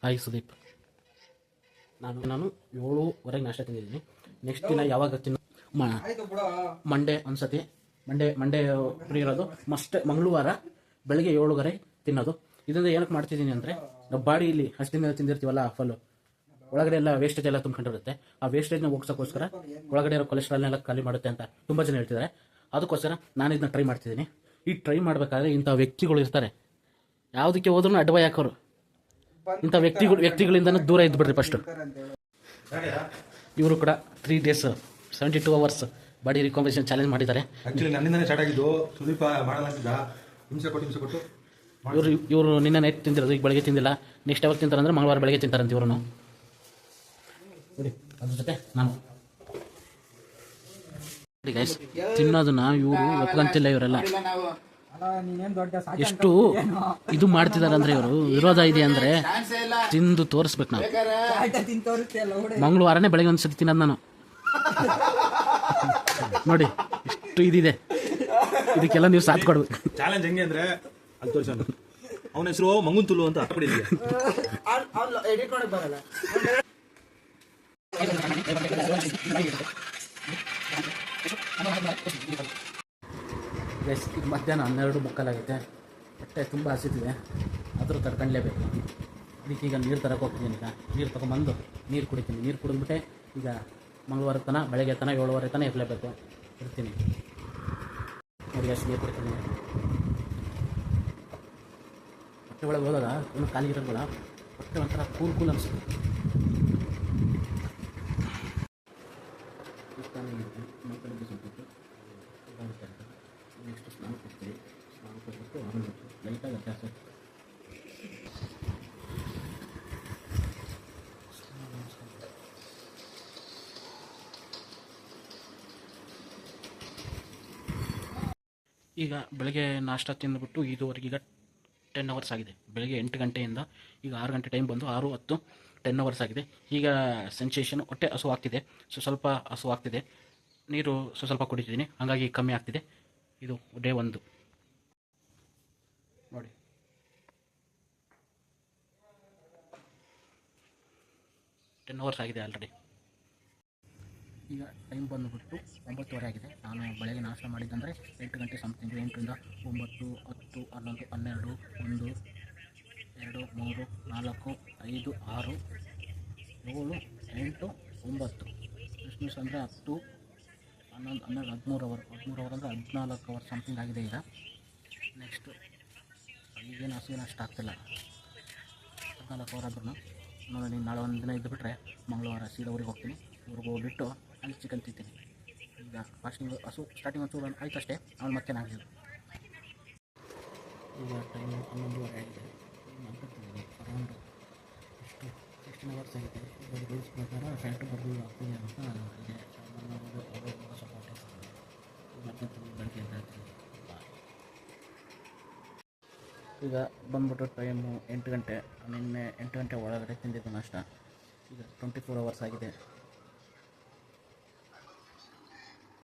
Hi Sudeep. ನಾನು 7:15 ನಾಷ್ಟ ತಿಂದಿದ್ದೀನಿ. Next ದಿನ ಯಾವಾಗ ಮಂಡೇ ಅನ್ಸತಿ. ಮಂಡೇ ಫ್ರೀ ಇರೋದು. ಮಂಗಳವಾರ ಬೆಳಗ್ಗೆ 7:30 ತಿನ್ನೋದು. ಇದರಿಂದ ಏನಕ್ಕೆ ಮಾಡ್ತಿದ್ದೀನಿ ಅಂದರೆ, ನಾವು ಬಾಡಿಯಲ್ಲಿ ಹಸಿದ ತಿಂದಿರ್ತೀವಲ್ಲ, ಫುಲ್ಲು ಒಳಗಡೆ ಎಲ್ಲ ವೇಸ್ಟೇಜ್ ಎಲ್ಲ ತುಂಬ್ಕೊಂಡಿರುತ್ತೆ. ಆ ವೇಸ್ಟೇಜ್ನ ಹೋಗ್ಸೋಕ್ಕೋಸ್ಕರ ಒಳಗಡೆ ಇರೋ ಕೊಲೆಸ್ಟ್ರಾಲ್ನೆಲ್ಲ ಖಾಲಿ ಮಾಡುತ್ತೆ ಅಂತ ತುಂಬ ಜನ ಹೇಳ್ತಿದ್ದಾರೆ. ಅದಕ್ಕೋಸ್ಕರ ನಾನು ಇದನ್ನ ಟ್ರೈ ಮಾಡ್ತಿದ್ದೀನಿ. ಈ ಟ್ರೈ ಮಾಡಬೇಕಾದ್ರೆ ಇಂಥ ವ್ಯಕ್ತಿಗಳು ಇರ್ತಾರೆ, ಯಾವುದಕ್ಕೆ ಹೋದ್ರೂ ಅಡ್ವೈ ಹಾಕೋರು. ಇಂಥ ವ್ಯಕ್ತಿಗಳಿಂದನೂ ದೂರ ಇದ್ಬಿಡ್ರಿ ಫಸ್ಟು. ಇವರು ಕೂಡ 3 days 72 hours body recombination challenge ಮಾಡಿದ್ದಾರೆ. ಆ್ಯಕ್ಚುಲಿ ನನ್ನಿಂದನೇ ಸ್ಟಾರ್ಟ್ ಆಗಿದ್ದು. ಸುದೀಪ ಮಾಡಲಾಗ್ತಿದ್ದ, ಹಿಂಸೆ ಕೊಟ್ಟು ಇವರು ನಿನ್ನೆ ನೈಟ್ ತಿಂದಿರೋದು, ಈಗ ಬೆಳಗ್ಗೆ ತಿಂದಿಲ್ಲ. ನೆಕ್ಸ್ಟ್ ಯಾವಾಗ ತಿಂತಾರೆ ಅಂದರೆ ಮಂಗಳವಾರ ಬೆಳಗ್ಗೆ ತಿಂತಾರಂತ ಇವರು. ನೋಡಿ, ಅದ್ರ ಜೊತೆ ನಾನು ಗೈಸ್ ತಿನ್ನೋದನ್ನ ಇವರು ಒಪ್ಕೊಂತಿಲ್ಲ. ಇವರೆಲ್ಲ ಎಷ್ಟು ಇದು ಮಾಡ್ತಿದಾರೆ ಅಂದ್ರೆ, ಇವರು ವಿರೋಧ ಇದೆ ಅಂದ್ರೆ ತಿಂದು ತೋರಿಸ್ಬೇಕು. ನಾವು ಮಂಗಳವಾರನೇ ಬೆಳಗ್ಗೆ ಒಂದ್ಸತಿ ತಿನ್ನೋದು ನಾನು. ನೋಡಿ ಇಷ್ಟು ಇದಿದೆ. ಇದಕ್ಕೆಲ್ಲ ನೀವು ಸಾಥ್ ಕೊಡ್ಬೇಕು. ಚಾಲೆಂಜ್ ಹೆಂಗೆ ಅಂದ್ರೆ ಅಲ್ಲಿ ತೋರಿಸೋಣ. ಅವನ ಹೆಸರು ಮಂಗುನ್ ತುಳು ಅಂತ ಹಾಕ್ಬಿಟ್ಟಿದ್ದೆ. ಈಗ ಮಧ್ಯಾಹ್ನ 12:15 ಹೊಟ್ಟೆ ತುಂಬ ಹಸಿತಿದೆ, ಆದರೂ ತಡ್ಕೊಂಡ್ಲೇಬೇಕು. ಅದಕ್ಕೆ ಈಗ ನೀರು ತರಕ್ಕೆ ಹೋಗ್ತೀನಿ. ಈಗ ನೀರು ತೊಗೊಂಬಂದು ನೀರು ಕುಡಿತೀನಿ. ನೀರು ಕುಡಿದ್ಬಿಟ್ಟೆ ಈಗ ಮಂಗಳವಾರ ತನಕ ಬೆಳಗ್ಗೆ ತನಕ 7:30 ತನಕ ಇರಲೇಬೇಕು. ಇರ್ತೀನಿ ನೋಡಿ, ಅಷ್ಟು ನೀರು ಕುಡಿತೀನಿ. ಹೊಟ್ಟೆ ಒಳಗೆ ಹೋದಾಗ ಏನು ಖಾಲಿ ಇರೋಲ್ಲ, ಹೊಟ್ಟೆ ಒಂಥರ ಕೂಲ್ ಅನಿಸುತ್ತೆ. ಮಕ್ಕಳಿಗೆ ಸ್ವಲ್ಪ ನೆಕ್ಸ್ಟ್ ಸ್ನಾನ ಕೊಡ್ತೀವಿ. ಸ್ನಾನ ಕೊಟ್ಬಿಟ್ಟು ಲೈಟಾಗಿ ಅಭ್ಯಾಸ. ಈಗ ಬೆಳಗ್ಗೆ ನಾಷ್ಟ ತಿಂದುಬಿಟ್ಟು ಇದುವರೆಗೆ ಈಗ 10 hours ಆಗಿದೆ. ಬೆಳಗ್ಗೆ 8 ಗಂಟೆಯಿಂದ ಈಗ 6 ಗಂಟೆ ಟೈಮ್ ಬಂದು 6:10 10 hours ಆಗಿದೆ. ಈಗ ಸೆನ್ಸೇಷನ್ ಹೊಟ್ಟೆ ಹಸುವಾಗ್ತಿದೆ, ಸ್ವಲ್ಪ ಹಸುವಾಗ್ತಿದೆ. ನೀರು ಸ್ವಲ್ಪ ಕುಡಿತಿದ್ದೀನಿ, ಹಾಗಾಗಿ ಕಮ್ಮಿ ಆಗ್ತಿದೆ. ಇದು ಡೇ 1 ನೋಡಿ. ಟೆನ್ hours ಆಗಿದೆ ಆಲ್ರೆಡಿ. ಈಗ ಟೈಮ್ ಬಂದುಬಿಟ್ಟು 9:30 ಆಗಿದೆ. ನಾನು ಬೆಳಗ್ಗೆ ನಾಷ್ಟ ಮಾಡಿದ್ದಂದರೆ 8 ಗಂಟೆ ಸಮಥಿಂಗ್. 8 ರಿಂದ 9, 10, 11, 12, 1, 2, 3, 4, 5, 6, 7, 8, 9 ಕ್ರಿಸ್ಮಸ್ ಅಂದರೆ 10, 11, 12, 13 ಅವರ್. 13 ಅವರ್ ಅಂದರೆ 14 ಅವರ್ ಸಮಥಿಂಗ್ ಆಗಿದೆ. ಈಗ ನೆಕ್ಸ್ಟು ಈಗೇನು ಹಸುವಿನ ಅಷ್ಟು ಆಗ್ತಿಲ್ಲ. 14 ಅವರ್ ಆದ್ರೂ ನೋಡಿ. ನಾಳೆ ಒಂದು ದಿನ ಇದ್ದುಬಿಟ್ರೆ ಮಂಗಳವಾರ ಸೀದಾ ಊರಿಗೆ ಹೋಗ್ತೀನಿ. ಊರಿಗೆ ಹೋಗ್ಬಿಟ್ಟು ಅಲ್ಲಿ ಚಿಕನ್ ತಿಂತೀನಿ. ಈಗ ಫಾಸ್ಟಿಂಗ್ ಹಸು ಸ್ಟಾರ್ಟಿಂಗ್ ಒಂಚೂರು ಆಯ್ತು ಅಷ್ಟೇ, ಆಮೇಲೆ ಮತ್ತೆ ನಾಗಿದ್ದು. ಈಗ ಟೈಮ್ 11:30 ಆಗಿದೆ. ಮಲ್ಕೊಳ್ತಿದ್ದೀನಿ. ಅರೌಂಡ್ ಎಷ್ಟು ಅವರ್ಸ್ ಆಗಿದೆ. ಇವಾಗ ರೂಲ್ಸ್ ಪ್ರಕಾರ ಫ್ಯಾಕ್ಟ್ರಿ ಬರ್ದು ಆಗ್ತೀನಿ ಅಂತ ಇದೆ. ಸಪೋರ್ಟ್ ಮಲ್ಕೊಳ್ತೀನಿ ಬೆಳಗ್ಗೆ ರಾತ್ರಿ. ಈಗ ಬಂದ್ಬಿಟ್ಟು ಟೈಮು 8 ಗಂಟೆ. ನಿನ್ನೆ 8 ಗಂಟೆ ಒಳಗಡೆ ತಿಂದಿದ್ದು ನಾಷ್ಟ. ಈಗ 24 hours ಆಗಿದೆ.